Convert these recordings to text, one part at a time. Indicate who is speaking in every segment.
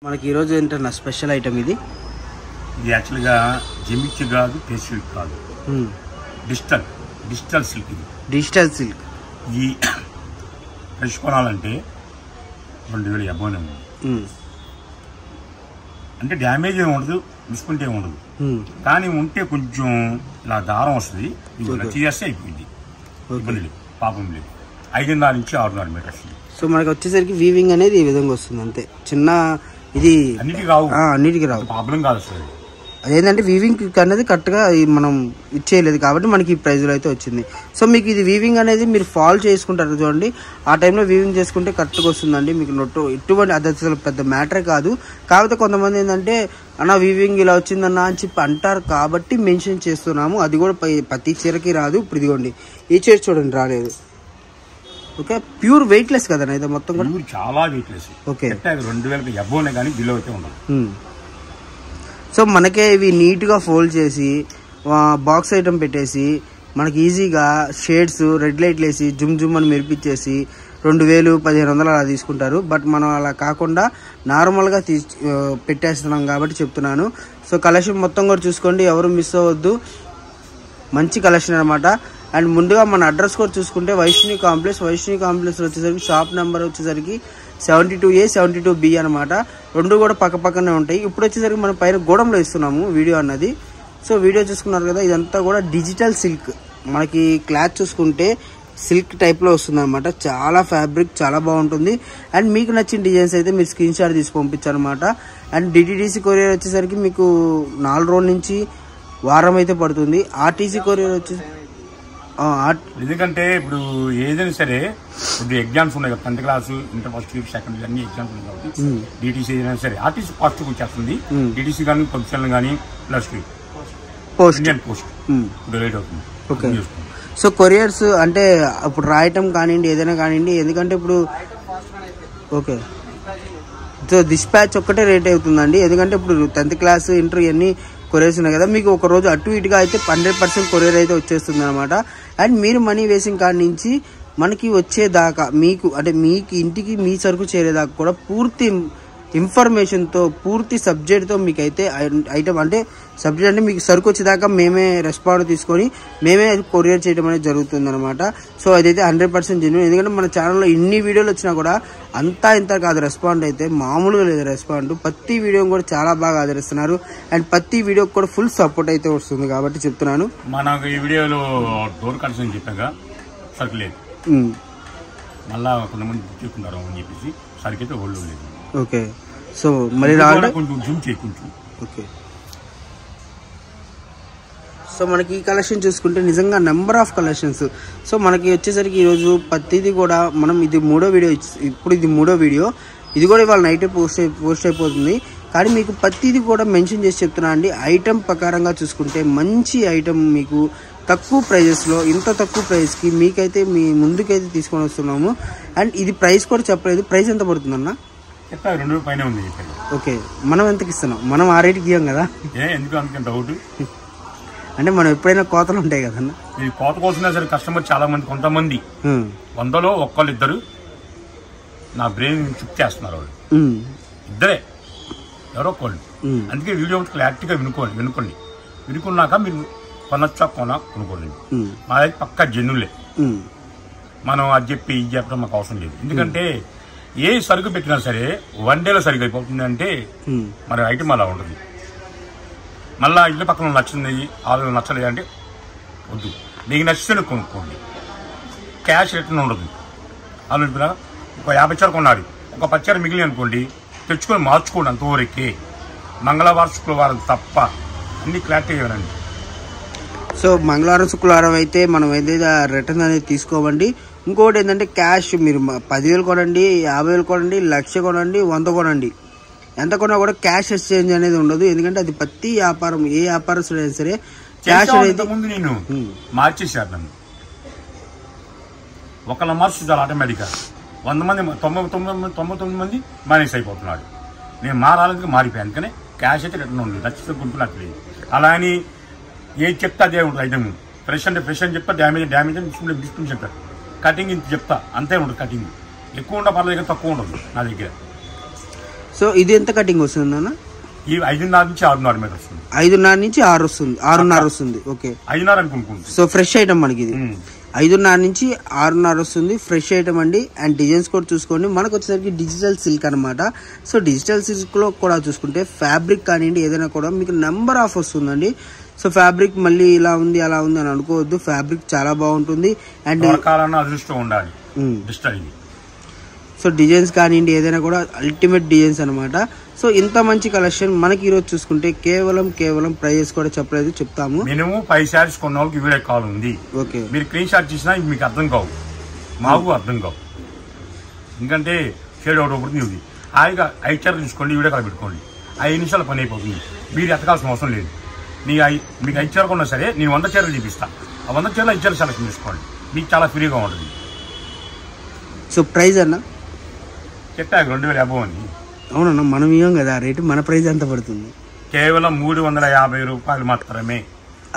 Speaker 1: మనకి ఈ రోజు ఏంటన్నా స్పెషల్ ఐటమ్ ఇది
Speaker 2: యాక్చువల్గా జెమిచ్ కాదు, పేస్ట్ సిల్క్ కాదు, డిజిటల్ సిల్క్. ఇది
Speaker 1: డిజిటల్ సిల్క్.
Speaker 2: ఈ ఫ్రెష్ కొనాలంటే 2000 అబోనే ఉంది. అంటే డ్యామేజ్ ఏమి ఉండదు, మిస్కుంటే ఏమి ఉండదు. కానీ ఉంటే కొంచెం ఇలా దారం వస్తుంది, నచ్చి చేస్తే అయిపోయింది. ఇబ్బంది లేదు, పాపం లేదు. 5.5 నుంచి 6.5 మీటర్స్.
Speaker 1: సో మనకి వచ్చేసరికి వీవింగ్ అనేది ఈ విధంగా వస్తుంది. అంతే చిన్న ఇది అన్నిటికి రావు,
Speaker 2: ప్రాబ్లం కాదు అసలు.
Speaker 1: అదేంటంటే వీవింగ్ అనేది కరెక్ట్గా మనం ఇచ్చేయలేదు కాబట్టి మనకి ఈ ప్రైజ్లో అయితే వచ్చింది. సో మీకు ఇది వీవింగ్ అనేది మీరు ఫాల్ చేసుకుంటారు చూడండి, ఆ టైంలో వీవింగ్ చేసుకుంటే కరెక్ట్గా వస్తుందండి. మీకు ఎటువంటి అది అసలు పెద్ద మ్యాటర్ కాదు. కాకపోతే కొంతమంది ఏంటంటే అన్న వీవింగ్ ఇలా వచ్చిందన్న అని చెప్పి అంటారు కాబట్టి మెన్షన్ చేస్తున్నాము. అది కూడా ప్రతి చీరకి రాదు. ఇప్పుడు ఇదిగోండి ఈ చీర చూడండి రాలేదు. ఓకే, ప్యూర్ వెయిట్లెస్ కదా ఇది మొత్తం కూడా,
Speaker 2: చాలా వెయిట్లెస్.
Speaker 1: ఓకే,
Speaker 2: 2000 అబోనే కానీ బిలో అయితే ఉండదు.
Speaker 1: సో మనకే ఇవి నీట్గా ఫోల్డ్ చేసి బాక్స్ ఐటమ్ పెట్టేసి మనకి ఈజీగా షేడ్స్ రెడ్ లైట్లు వేసి జుమ్ జుమ్ అని మెరిపించేసి 2000 1500 అలా తీసుకుంటారు. బట్ మనం అలా కాకుండా నార్మల్గా పెట్టేస్తున్నాం కాబట్టి చెప్తున్నాను. సో కలెక్షన్ మొత్తం కూడా చూసుకోండి, ఎవరు మిస్ అవ్వద్దు. మంచి కలెక్షన్ అనమాట. అండ్ ముందుగా మన అడ్రస్ కూడా చూసుకుంటే వైష్ణవి కాంప్లెక్స్ వచ్చేసరికి షాప్ నెంబర్ వచ్చేసరికి 72A 72B అనమాట. రెండు కూడా పక్క పక్కనే ఉంటాయి. ఇప్పుడు వచ్చేసరికి మనం పైన గోడంలో ఇస్తున్నాము వీడియో అన్నది. సో వీడియో చూసుకున్నారు కదా, ఇదంతా కూడా డిజిటల్ సిల్క్. మనకి క్లాత్ చూసుకుంటే సిల్క్ టైప్లో వస్తుంది అనమాట. చాలా ఫ్యాబ్రిక్ చాలా బాగుంటుంది. అండ్ మీకు నచ్చిన డిజైన్స్ అయితే మీరు స్క్రీన్ షాట్ తీసి పంపించారనమాట. అండ్ డిటిడిసి కొరియర్ వచ్చేసరికి మీకు 4 రోజుల నుంచి వారం అయితే పడుతుంది. ఆర్టీసీ కొరియర్ వచ్చేసి
Speaker 2: ఎందుకంటే ఇప్పుడు ఏదైనా సరే ఇప్పుడు ఎగ్జామ్స్ ఉన్నాయి కదా, 10th class, inter first year, second year అన్ని ఎగ్జామ్స్ ఉన్నాయి కాబట్టి డిటీసీ ఏదైనా సరే ఆర్టీసీ ఫాస్ట్ వచ్చేస్తుంది. డిటీసీ కానీ పొజిషన్ కానీ ప్లస్ ఇండియన్ పోస్ట్ లేట్ అవుతుంది.
Speaker 1: ఓకే, సో కొరియర్స్ అంటే ఇప్పుడు రాయటం కానివ్వండి ఏదైనా కానివ్వండి, ఎందుకంటే ఇప్పుడు ఓకే సో డిస్పాచ్ ఒక్కటే రేట్ అవుతుందండి. ఎందుకంటే ఇప్పుడు 10th క్లాస్ ఇంటర్ ఇవన్నీ కొరియర్స్ ఉన్నాయి కదా, మీకు ఒక రోజు అటు ఇటుగా అయితే 100% కొరియర్ అయితే వచ్చేస్తుంది అనమాట. అండ్ మీరు మనీ వేసిన కాడి నుంచి మనకి వచ్చేదాకా మీకు అంటే మీకు ఇంటికి మీ సరుకు చేరేదాకా కూడా పూర్తి ఇన్ఫర్మేషన్తో పూర్తి సబ్జెక్ట్తో మీకైతే ఐటమ్ అంటే సబ్జెక్ట్ అంటే మీకు సరుకు వచ్చేదాకా మేమే రెస్పాండ్ తీసుకొని మేమే కొరియర్ చేయడం అనేది జరుగుతుంది అనమాట. సో అదైతే 100% జెన్యూన్. ఎందుకంటే మన ఛానల్లో ఇన్ని వీడియోలు వచ్చినా కూడా అంతా ఇంత కాదు రెస్పాండ్ అయితే, మామూలుగా లేదు రెస్పాండ్. ప్రతి వీడియో కూడా చాలా బాగా ఆదరిస్తున్నారు. అండ్ ప్రతి వీడియోకి కూడా ఫుల్ సపోర్ట్ అయితే వస్తుంది కాబట్టి చెప్తున్నాను.
Speaker 2: మనకు ఈ వీడియోలో డోర్ కట్స్ చెప్పాక సరుకు లేదు, మళ్ళా కొంతమంది తీసుకుంటారు అని చెప్పేసి సరుకు అయితే హోల్డ్ లేదు.
Speaker 1: ఓకే, సో మరి రావాలి
Speaker 2: కొంచెం జూమ్ చేయి కొంచెం.
Speaker 1: ఓకే, సో మనకి ఈ కలెక్షన్ చూసుకుంటే నిజంగా నెంబర్ ఆఫ్ కలెక్షన్స్. సో మనకి వచ్చేసరికి ఈరోజు ప్రతిదీ కూడా మనం ఇది మూడో వీడియో, ఇప్పుడు ఇది మూడో వీడియో, ఇది కూడా ఇవాళ నైట్ పోస్ట్ అయిపోతుంది. కానీ మీకు ప్రతిదీ కూడా మెన్షన్ చేసి చెప్తున్నా అండి. ఐటమ్ ప్రకారంగా చూసుకుంటే మంచి ఐటమ్ మీకు తక్కువ ప్రైజెస్లో, ఇంత తక్కువ ప్రైస్కి మీకైతే మీ ముందుకైతే తీసుకొని వస్తున్నాము. అండ్ ఇది ప్రైస్ కూడా చెప్పలేదు. ప్రైస్ ఎంత పడుతుందన్న? ఓకే, మనం ఎంతకి ఇస్తున్నాం? మనం ఆ రేటుకి ఇవ్వం కదా,
Speaker 2: డౌట్
Speaker 1: అంటే మనం ఎప్పుడైనా కోతలు ఉంటాయి కదన్నా.
Speaker 2: ఈ కోత కోసినా సరే కస్టమర్ చాలా మంది, కొంతమంది 100లో ఒక్కళ్ళు ఇద్దరు నా బ్రెయిన్ షిఫ్ట్ చేస్తున్నారు. వాళ్ళు ఇద్దరే ఎవరో ఒకళ్ళు. అందుకే వీడియో క్లారిటీగా వినుకున్నాక మీరు కొనొచ్చా కొనుక్కోండి. మాది పక్కా జెన్యున్లే. మనం అది చెప్పి ఇది చెప్పడం మాకు అవసరం లేదు. ఎందుకంటే ఏ సరుకు పెట్టినా సరే 1 డేలో సరిగ్గా అయిపోతుంది అంటే మరి ఐటమ్ అలా ఉంటుంది. మళ్ళీ ఇల్లు పక్కన నచ్చింది, ఆవిడ నచ్చలేదు అంటే వద్దు, నీకు నచ్చితే కొనుక్కోండి. క్యాష్ రిటర్న్ ఉండదు. ఆలోచన ఒక 50 చీర కొన్నాడు, ఒక 10 చీర మిగిలి అనుకోండి, తెచ్చుకొని మార్చుకోండి. అంతవరకే మంగళవారం శుక్రవారం తప్ప అన్ని క్లారిటీగా ఇవ్వండి.
Speaker 1: సో మంగళవారం శుక్రవారం అయితే మనం ఏదైతే రిటర్న్ అనేది తీసుకోవండి. ఇంకోటి ఏంటంటే క్యాష్ మీరు 10,000 కొనండి, 50,000 కొనండి, 1,00,000 కొనండి, 100 కొనండి, ఎంత కొన్నా కూడా క్యాష్ ఎక్స్చేంజ్ అనేది ఉండదు. ఎందుకంటే అది ప్రతి వ్యాపారం, ఏ వ్యాపారస్తుడైనా సరే క్యాష్ అనేది
Speaker 2: ముందు నేను మార్చేసాను. నన్ను ఒకళ్ళ మార్చు చాలా ఆటోమేటిక్గా 100 మంది 99 మంది మైనస్ అయిపోతున్నాడు. నేను మారాలని మారిపోయాను. అందుకనే క్యాష్ అయితే రిటర్న్ ఉంది, నచ్చితే గుర్తున్నట్లేదు. అలా అని ఏది చెప్తా అదే ఉంటుంది. ఐటమ్ ఫ్రెష్ అంటే ఫ్రెష్ అని చెప్తా, డ్యామేజ్ అని డిస్ప్లే చెప్తారు. కటింగ్ ఇంత చెప్తా అంతే ఉంటుంది. కటింగ్ ఎక్కువ ఉండ పర్లేదు, తక్కువ ఉండదు నా దగ్గర.
Speaker 1: సో ఇది ఎంత కటింగ్ వస్తుంది అన్న?
Speaker 2: ఈ 5.5 నుంచి 6.5 మీటర్ వస్తుంది.
Speaker 1: 5.5 నుంచి 6 వస్తుంది, 6.5 వస్తుంది. ఓకే,
Speaker 2: 5.5 అనుకుంటుంది.
Speaker 1: సో ఫ్రెష్ ఐటమ్ మనకి ఇది 5.5 నుంచి 6.5 వస్తుంది, ఫ్రెష్ ఐటమ్ అండి. అండ్ డిజైన్స్ కూడా చూసుకోండి. మనకు వచ్చేసరికి డిజిటల్ సిల్క్ అనమాట. సో డిజిటల్ సిల్క్ లో కూడా చూసుకుంటే ఫ్యాబ్రిక్ కానివ్వండి ఏదైనా కూడా మీకు నెంబర్ ఆఫ్ వస్తుందండి. సో ఫ్యాబ్రిక్ మళ్ళీ ఇలా ఉంది అలా ఉంది అని అనుకోవద్దు, ఫ్యాబ్రిక్ చాలా బాగుంటుంది. అండ్
Speaker 2: అదృష్టం ఉండాలి.
Speaker 1: సో డిజైన్స్ కానివ్వండి ఏదైనా కూడా అల్టిమేట్ డిజైన్స్ అనమాట. సో ఇంత మంచి కలెక్షన్ మనకి ఈరోజు చూసుకుంటే కేవలం ప్రైజెస్ కూడా చెప్పలేదు, చెప్తాము.
Speaker 2: మినిమం 5 శారీస్ కొన్న వాళ్ళకి వీడియో కాల్ ఉంది. ఓకే, మీరు స్క్రీన్ షాట్ చేసినా మీకు అర్థం కావు, మాకు అర్థం కావు. ఎందుకంటే షేడ్ అవుట్ అవుతుంది. ఇది హాయిగా 5 చీరలు తీసుకోండి, వీడియో కాల్ పెట్టుకోండి, 5 నిమిషాలు పని అయిపోతుంది. మీరు ఎత్తకాల్సిన అవసరం లేదు. మీకు 5 చీరలు కొన్నా సరే నేను 100 చీరలు చూపిస్తాను. ఆ 100 చీరలు 5 చీరలు సెలెక్షన్ చేసుకోండి, మీకు చాలా ఫ్రీగా ఉంటుంది.
Speaker 1: సో ప్రైజ్ అన్న
Speaker 2: చెప్పాక 2,000 అని.
Speaker 1: అవునన్నా, మనం ఇవ్వం కదా రేటు. మన ప్రైస్ ఎంత పడుతుంది?
Speaker 2: కేవలం 350 రూపాయలు మాత్రమే.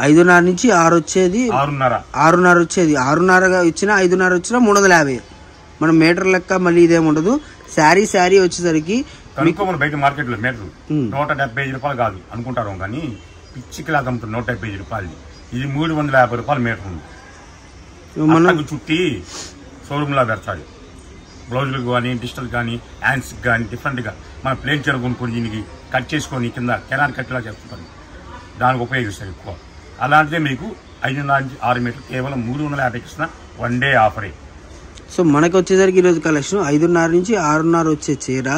Speaker 1: 5.5 నుంచి 6 వచ్చేది, 6.5 వచ్చేది. 6.5 వచ్చినా 5.5 వచ్చినా 350. మనం మీటర్ లెక్క మళ్ళీ ఇదేముండదు. శారీ వచ్చేసరికి
Speaker 2: మన బయట మార్కెట్ లో మీటర్ 175 రూపాయలు కాదు అనుకుంటారు, కానీ పిచ్చికి లాగా అమ్ముతుంది 175 రూపాయలు. ఇది 350 రూపాయలు మీటర్ ఉంది. మనం చుట్టి షోరూమ్ లా పెడతాడు. బ్లౌజులకు కానీ డిజిటల్ కానీ హ్యాండ్స్ కానీ డిఫరెంట్గా మన ప్లేన్ చీర కొనుక్కొని దీనికి కట్ చేసుకొని కింద కెనాన్ కట్టేలా చేస్తుంటారు, దానికి ఉపయోగిస్తారు ఎక్కువ. అలాంటిదే మీకు 5.5 నుంచి 6 మీటర్ కేవలం 350 ఇచ్చిన 1 డే ఆఫరే.
Speaker 1: సో మనకు వచ్చేసరికి ఈరోజు కలెక్షన్ 5.5 నుంచి 6.5 వచ్చే చీర,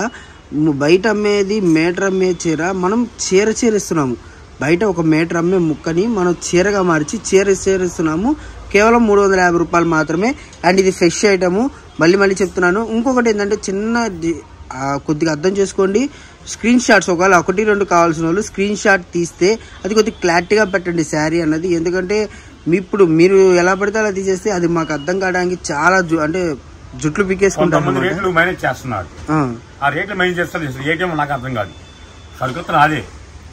Speaker 1: బయట అమ్మేది మీటర్ అమ్మే చీర మనం చీర ఇస్తున్నాము. బయట 1 మీటర్ అమ్మే ముక్కని మనం చీరగా మార్చి చీర ఇస్తున్నాము. కేవలం 350 రూపాయలు మాత్రమే. అండ్ ఇది ఫ్రెష్ ఐటము. మళ్ళీ చెప్తున్నాను. ఇంకొకటి ఏంటంటే చిన్న కొద్దిగా అర్థం చేసుకోండి. స్క్రీన్ షాట్స్ ఒకవేళ 1-2 కావాల్సిన వాళ్ళు స్క్రీన్ షాట్ తీస్తే అది కొద్దిగా క్లారిటీగా పెట్టండి శారీ అన్నది. ఎందుకంటే ఇప్పుడు మీరు ఎలా పడితే అలా తీసేస్తే అది మాకు అర్థం కావడానికి చాలా అంటే జుట్లు పీకేసుకుంటారు.
Speaker 2: రేట్లు మేనేజ్ చేస్తున్నారు, ఆ రేట్లు మేనేజ్ చేస్తారు. ఏటీఎం నాకు అర్థం కాదు, సరుకు అదే.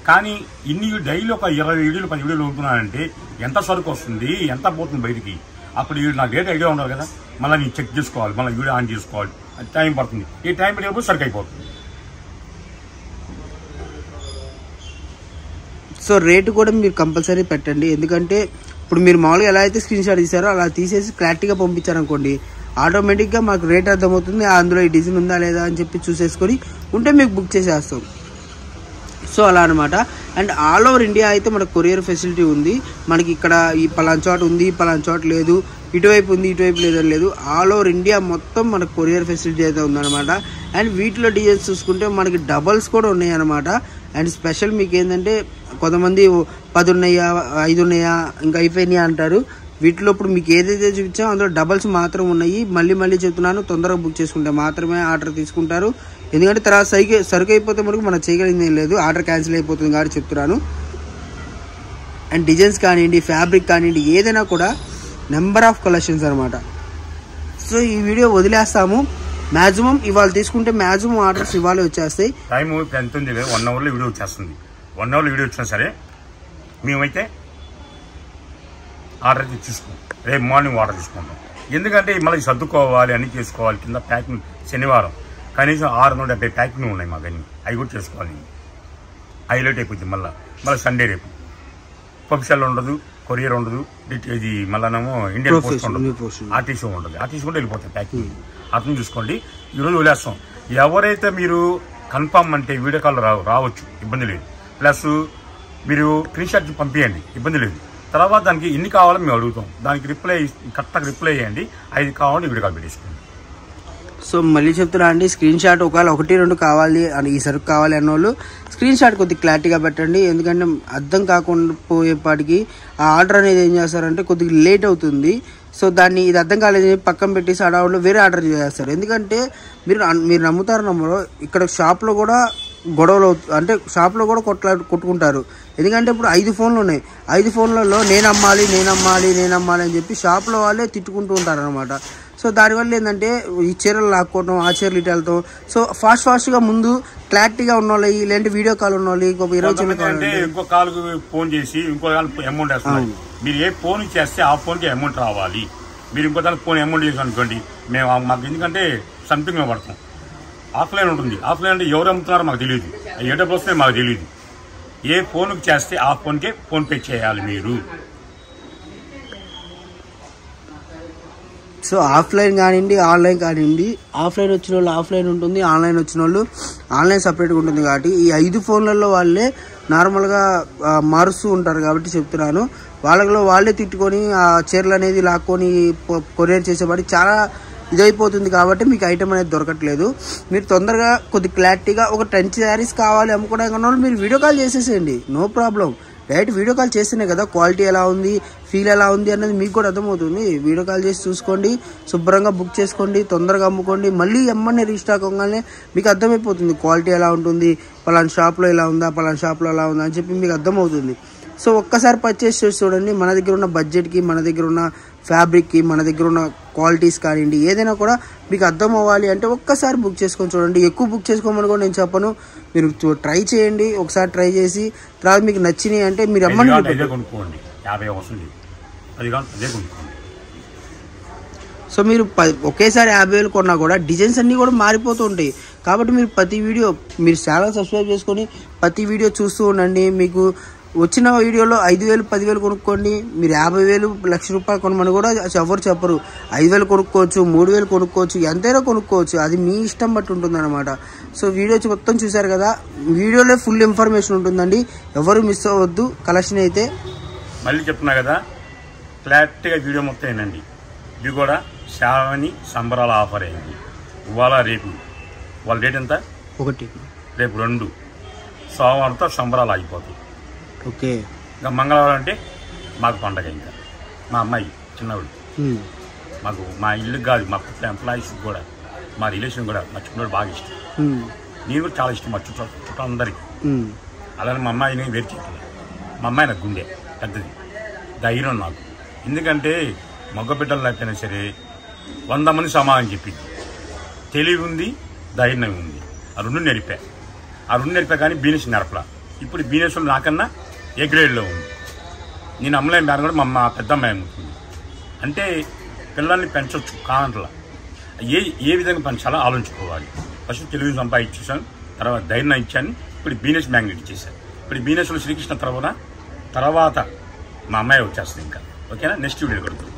Speaker 2: కానీ ఇన్ని డైలీ ఒక 20 వీడియోలు 10 వీడియోలు ఉంటున్నానంటే ఎంత సరుకు వస్తుంది, ఎంత పోతుంది బయటికి. అప్పుడు నాకు డేట్ ఐడియా ఉండాలి కదా, మళ్ళీ నేను చెక్ చేసుకోవాలి, మళ్ళీ వీడియో ఆన్ చేసుకోవాలి, అది టైం పడుతుంది. ఈ టైం పడినప్పుడు సరుకు అయిపోతుంది.
Speaker 1: సో రేటు కూడా మీరు కంపల్సరీ పెట్టండి. ఎందుకంటే ఇప్పుడు మీరు మామూలుగా ఎలా అయితే స్క్రీన్ షాట్ తీసారో అలా తీసేసి క్లారిటీగా పంపించారనుకోండి, ఆటోమేటిక్గా మాకు రేట్ అర్థమవుతుంది. అందులో ఈ డిజైన్ ఉందా లేదా అని చెప్పి చూసేసుకొని ఉంటే మీకు బుక్ చేసేస్తాం. సో అలా అనమాట. అండ్ ఆల్ ఓవర్ ఇండియా అయితే మనకు కొరియర్ ఫెసిలిటీ ఉంది. మనకి ఇక్కడ ఈ పలానా చోట ఉంది, పలానా చోట లేదు, ఇటువైపు ఉంది ఇటువైపు లేదని లేదు. ఆల్ ఓవర్ ఇండియా మొత్తం మనకు కొరియర్ ఫెసిలిటీ అయితే ఉందన్నమాట. అండ్ వీటిలో డిజైన్స్ చూసుకుంటే మనకి డబల్స్ కూడా ఉన్నాయి అనమాట. అండ్ స్పెషల్ మీకు ఏంటంటే కొంతమంది 10 ఉన్నాయా 5 ఉన్నాయా ఇంకా అయిపోయినాయా అంటారు. వీటిలో ఇప్పుడు మీకు ఏదైతే చూపించామో అందులో డబల్స్ మాత్రం ఉన్నాయి. మళ్ళీ చెప్తున్నాను, తొందరగా బుక్ చేసుకుంటే మాత్రమే ఆర్డర్ తీసుకుంటారు. ఎందుకంటే తర్వాత సరుకు అయిపోతే మనకు మనం చేయగలిగింది ఏం లేదు, ఆర్డర్ క్యాన్సిల్ అయిపోతుంది కాబట్టి చెప్తున్నాను. అండ్ డిజైన్స్ కానివ్వండి, ఫ్యాబ్రిక్ కానివ్వండి, ఏదైనా కూడా నెంబర్ ఆఫ్ కలెక్షన్స్ అనమాట. సో ఈ వీడియో వదిలేస్తాము. మ్యాక్సిమం ఇవాళ తీసుకుంటే మ్యాక్సిమం ఆర్డర్స్ ఇవాళ వచ్చేస్తాయి.
Speaker 2: టైం ఎంత ఉంది, 1 అవర్లో వీడియో వచ్చేస్తుంది. 1 అవర్లో వీడియో వచ్చినా సరే మేమైతే ఆర్డర్ తీసుకుంటాం, రేపు మార్నింగ్ ఆర్డర్ తీసుకుంటాం. ఎందుకంటే మళ్ళీ సర్దుకోవాలి, అన్ని చేసుకోవాలి. కింద ప్యాకింగ్ శనివారం కనీసం 670 ప్యాకింగ్ ఉన్నాయి మాకు, అవి కూడా చేసుకోవాలి. హైలైట్ అయిపోతుంది. మళ్ళీ సండే రేపు పబ్షాల్లో ఉండదు, కొరియర్ ఉండదు, ఇది మళ్ళానేమో ఇండియన్ పోస్ట్ ఉండదు, ఆర్టీసీ ఉండదు. ఆర్టీసీ కూడా వెళ్ళిపోతాయి ప్యాకింగ్. అర్థం చూసుకోండి. ఈరోజు వదిలేస్తాం. ఎవరైతే మీరు కన్ఫామ్ అంటే వీడియో కాల్ రావచ్చు, ఇబ్బంది లేదు. ప్లస్ మీరు స్క్రీన్ షాట్ పంపించండి, ఇబ్బంది లేదు. తర్వాత దానికి ఎన్ని కావాలో మేము అడుగుతాం, దానికి కరెక్ట్గా రిప్లై చేయండి. 5 కావాలంటే వీడియో కాల్ పెట్టేసుకోండి.
Speaker 1: సో మళ్ళీ చెప్తున్నా అండి, స్క్రీన్ షాట్ ఒకవేళ 1-2 కావాలి అని ఈ సరుకు కావాలి అన్నోళ్ళు స్క్రీన్ షాట్ కొద్దిగా క్లారిటీగా పెట్టండి. ఎందుకంటే అర్థం కాకుండా పోయేపాటికి ఆ ఆర్డర్ అనేది ఏం చేస్తారంటే కొద్దిగా లేట్ అవుతుంది. సో దాన్ని ఇది అర్థం కాలేదని పక్కన పెట్టేసి ఆర్డర్లో వేరే ఆర్డర్ చేస్తారు. ఎందుకంటే మీరు నమ్ముతారు నమ్మరు, ఇక్కడ షాప్లో కూడా గొడవలు అంటే షాప్లో కూడా కొట్టుకుంటారు. ఎందుకంటే ఇప్పుడు 5 ఫోన్లు ఉన్నాయి. 5 ఫోన్లలో నేను అమ్మాలి అని చెప్పి షాప్లో వాళ్ళే తిట్టుకుంటూ ఉంటారు అనమాట. సో దానివల్ల ఏంటంటే ఈ చీరలు లాక్కోవడం, ఆ చీరలు ఇటు వెళ్తాం. సో ఫాస్ట్గా ముందు క్లారిటీగా ఉన్న వాళ్ళు, లేదంటే వీడియో కాల్ ఉన్న వాళ్ళు, ఇంకో 20 చీరలు
Speaker 2: ఇంకో కాల్ ఫోన్ చేసి ఇంకో కాల్ అమౌంట్ వేస్తున్నారు. మీరు ఏ ఫోన్ చేస్తే ఆ ఫోన్కి అమౌంట్ రావాలి. మీరు ఇంకో దానికి ఫోన్ అమౌంట్ చేసి అనుకోండి, మాకు ఎందుకంటే సంథింగ్ పడతాం. ఆఫ్లైన్ ఉంటుంది. ఆఫ్లైన్ అంటే ఎవరు అమ్ముతున్నారో మాకు తెలియదు, ఏ డబ్బులు వస్తున్నాయో మాకు తెలియదు. ఏ ఫోన్కి చేస్తే ఆ ఫోన్కే ఫోన్పే చేయాలి మీరు.
Speaker 1: సో ఆఫ్లైన్ కానివ్వండి, ఆన్లైన్ కానివ్వండి, ఆఫ్లైన్ వచ్చిన వాళ్ళు ఆఫ్లైన్ ఉంటుంది, ఆన్లైన్ వచ్చిన వాళ్ళు ఆన్లైన్ సపరేట్గా ఉంటుంది. కాబట్టి ఈ 5 ఫోన్లలో వాళ్ళే నార్మల్గా మారుస్తూ ఉంటారు. కాబట్టి చెప్తున్నాను, వాళ్ళలో వాళ్ళే తిట్టుకొని ఆ చీరలు అనేది లాక్కొని కొరియర్ చేసేవాడి చాలా ఇదైపోతుంది. కాబట్టి మీకు ఐటమ్ అనేది దొరకట్లేదు. మీరు తొందరగా కొద్ది క్లారిటీగా ఒక 10 శారీస్ కావాలి అమ్ముకోవడానికి ఉన్న వాళ్ళు మీరు వీడియో కాల్ చేసేసేయండి, no problem. Direct video call చేస్తేనే కదా క్వాలిటీ ఎలా ఉంది, ఫీల్ ఎలా ఉంది అన్నది మీకు కూడా అర్థమవుతుంది. వీడియో కాల్ చేసి చూసుకోండి, శుభ్రంగా బుక్ చేసుకోండి, తొందరగా అమ్ముకోండి. మళ్ళీ ఎమ్మని రీస్టాక్ అవ్వగానే మీకు అర్థమైపోతుంది క్వాలిటీ ఎలా ఉంటుంది, పలానా షాప్లో ఎలా ఉందా, పలానా షాప్లో ఎలా ఉందా అని చెప్పి మీకు అర్థమవుతుంది. సో ఒక్కసారి పర్చేస్ చేసి చూడండి. మన దగ్గర ఉన్న బడ్జెట్కి, మన దగ్గర ఉన్న ఫ్యాబ్రిక్కి, మన దగ్గర ఉన్న క్వాలిటీస్ కానివ్వండి, ఏదైనా కూడా మీకు అర్థం అవ్వాలి అంటే ఒక్కసారి బుక్ చేసుకొని చూడండి. ఎక్కువ బుక్ చేసుకోమని కూడా నేను చెప్పను, మీరు ట్రై చేయండి. ఒకసారి ట్రై చేసి తర్వాత మీకు నచ్చినాయి అంటే మీరు అమ్మని
Speaker 2: కొనుక్కోండి. 50 వస్తుంది, అది కొనుక్కోండి.
Speaker 1: సో మీరు ఒకేసారి 50,000 కొన్నా కూడా డిజైన్స్ అన్నీ కూడా మారిపోతూ ఉంటాయి. కాబట్టి మీరు ప్రతి వీడియో మీరు ఛానల్ సబ్స్క్రైబ్ చేసుకొని ప్రతి వీడియో చూస్తూ ఉండండి. మీకు వచ్చిన వీడియోలో 5,000, 10,000 కొనుక్కోండి. మీరు 50,000, ₹1,00,000 కొనమని కూడా ఎవరు చెప్పరు. 5,000 కొనుక్కోవచ్చు, 3,000 కొనుక్కోవచ్చు, ఎంతైనా కొనుక్కోవచ్చు. అది మీ ఇష్టం బట్టి ఉంటుంది అనమాట. సో వీడియో మొత్తం చూసారు కదా, వీడియోలో ఫుల్ ఇన్ఫర్మేషన్ ఉంటుందండి, ఎవరు మిస్ అవ్వద్దు. కలెక్షన్ అయితే
Speaker 2: మళ్ళీ చెప్తున్నా కదా, క్లారిటీగా వీడియో మొత్తం ఏంటండి. ఇది కూడా శ్రావణి సంబరాల ఆఫర్ అయింది. ఇవాళ రేపు వాళ్ళ డేట్ ఎంత?
Speaker 1: 1,
Speaker 2: రేపు 2, సోమవారంతో సంబరాలు ఆగిపోతాయి.
Speaker 1: ఓకే.
Speaker 2: ఇంకా మంగళవారం అంటే మాకు పండగ. ఇంకా మా అమ్మాయి చిన్నవాడు, మాకు మా ఇల్లు కాదు, మా ఎంప్లాయీస్ కూడా, మా రిలేషన్ కూడా మా చిన్నవాడు బాగా ఇష్టం. నేను కూడా చాలా ఇష్టం మా చుట్టూ అందరికి. అలానే మా అమ్మాయిని వేరు చేయట్లేదు. మా అమ్మాయి నాకు గుండె పెద్దది, ధైర్యం నాకు. ఎందుకంటే మగ బిడ్డలు లేకపోయినా సరే 100 మంది సమాధానం చెప్పింది. తెలివి ఉంది, ధైర్యం ఉంది. ఆ 2 నేర్పా కానీ బిజినెస్ నేర్పలా. ఇప్పుడు బిజినెస్లో నాకన్నా ఏ గ్రేడ్లో ఉంది. నేను అమ్మలేని మేర కూడా మా పెద్ద అమ్మాయి అమ్ముతుంది. అంటే పిల్లల్ని పెంచవచ్చు కాదంటలా, ఏ విధంగా పెంచాలో ఆలోచించుకోవాలి. ఫస్ట్ తెలివిని సంపాదించేసాను, తర్వాత ధైర్యం ఇచ్చాను, ఇప్పుడు బిజినెస్ మ్యాగ్నెట్ ఇచ్చేసాను. ఇప్పుడు బిజినెస్లో శ్రీకృష్ణ తర్వాత మా అమ్మాయి వచ్చేస్తుంది. ఇంకా ఓకేనా, నెక్స్ట్ వీడియో కొడుతుంది.